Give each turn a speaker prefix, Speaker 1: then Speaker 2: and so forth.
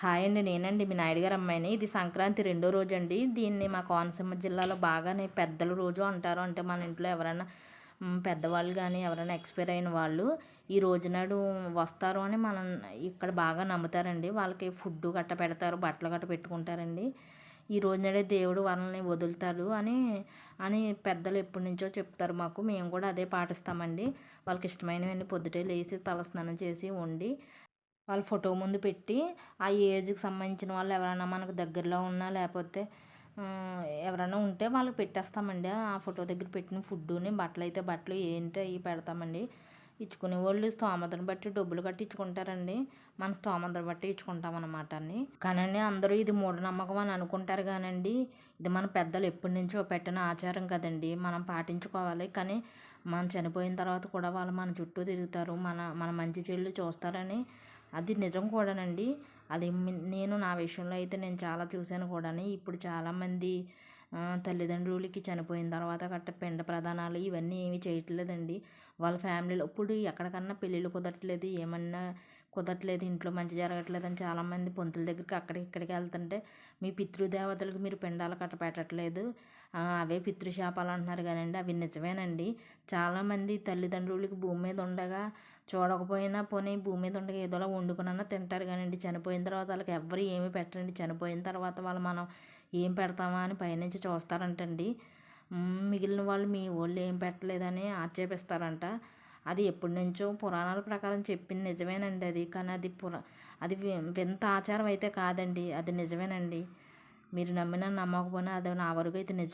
Speaker 1: Hi అండి. నేనండి మీ నాయుడు గారి అమ్మాయిని. ఇది సంక్రాంతి రెండో రోజండి. దీన్ని మా కోనసీమ జిల్లాలో బాగానే పెద్దల రోజు అంటారు. అంటే మన ఇంట్లో ఎవరైనా పెద్దవాళ్ళు కానీ ఎవరైనా ఎక్స్పైర్ అయిన వాళ్ళు ఈ రోజునాడు వస్తారు అని మనం ఇక్కడ బాగా నమ్ముతారండి. వాళ్ళకి ఫుడ్ గట్ట పెడతారు, బట్టలు గట్ట పెట్టుకుంటారండి. ఈ రోజునాడే దేవుడు వాళ్ళని వదులుతాడు అని అని పెద్దలు ఎప్పటి నుంచో చెప్తారు మాకు. మేము కూడా అదే పాటిస్తామండి. వాళ్ళకి ఇష్టమైనవన్నీ పొద్దుటే లేచి తలస్నానం చేసి వండి వాళ్ళ ఫోటో ముందు పెట్టి ఆ ఏజ్కి సంబంధించిన వాళ్ళు ఎవరైనా మనకు దగ్గరలో ఉన్నా లేకపోతే ఎవరైనా ఉంటే వాళ్ళకి పెట్టేస్తామండి. ఆ ఫోటో దగ్గర పెట్టిన ఫుడ్డుని బట్టలు అయితే బట్టలు ఏంటి అవి పెడతామండి. ఇచ్చుకునే వాళ్ళు స్తోమతను బట్టి డబ్బులు కట్టి ఇచ్చుకుంటారండి. మన స్తోమతను బట్టి ఇచ్చుకుంటాం అన్నమాట అండి. కానండి అందరూ ఇది మూఢనమ్మకం అని అనుకుంటారు కానండి, ఇది మన పెద్దలు ఎప్పటి నుంచో పెట్టిన ఆచారం కదండి. మనం పాటించుకోవాలి. కానీ మనం చనిపోయిన తర్వాత కూడా వాళ్ళు మన చుట్టూ తిరుగుతారు, మన మన మంచి చెడులు చూస్తారని అది నిజం కూడానండి. అది నేను నా విషయంలో అయితే నేను చాలా చూశాను కూడాని. ఇప్పుడు చాలామంది తల్లిదండ్రులకి చనిపోయిన తర్వాత గట్ట పిండ ప్రదానాలు ఇవన్నీ ఏమీ చేయట్లేదండి. వాళ్ళ ఫ్యామిలీలో ఇప్పుడు ఎక్కడికన్నా పెళ్ళిళ్ళు కుదరట్లేదు, ఏమన్నా కుదరట్లేదు, ఇంట్లో మంచి జరగట్లేదని చాలామంది పొంతుల దగ్గరికి అక్కడికి ఇక్కడికి వెళ్తుంటే మీ పితృదేవతలకు మీరు పిండాలు కట్ట పెట్టట్లేదు, అవే పితృశాపాలు అంటున్నారు కానండి, అవి నిజమేనండి. చాలామంది తల్లిదండ్రులకి భూమి మీద ఉండగా చూడకపోయినా పోనీ భూమి మీద ఉండగా ఏదోలా వండుకున్నా తింటారు కానండి, చనిపోయిన తర్వాత వాళ్ళకి ఎవ్వరు ఏమీ పెట్టరండి. చనిపోయిన తర్వాత వాళ్ళు మనం ఏం పెడతామా అని పైనుంచి చూస్తారంటండి. మిగిలిన వాళ్ళు మీ వాళ్ళు ఏం పెట్టలేదని ఆక్షేపిస్తారంట. అది ఎప్పటి నుంచో పురాణాల ప్రకారం చెప్పింది నిజమేనండి అది. కానీ అది వింత ఆచారం అయితే కాదండి, అది నిజమేనండి. మీరు నమ్మినా నమ్మకపోయినా అది నా వరకు అయితే నిజం.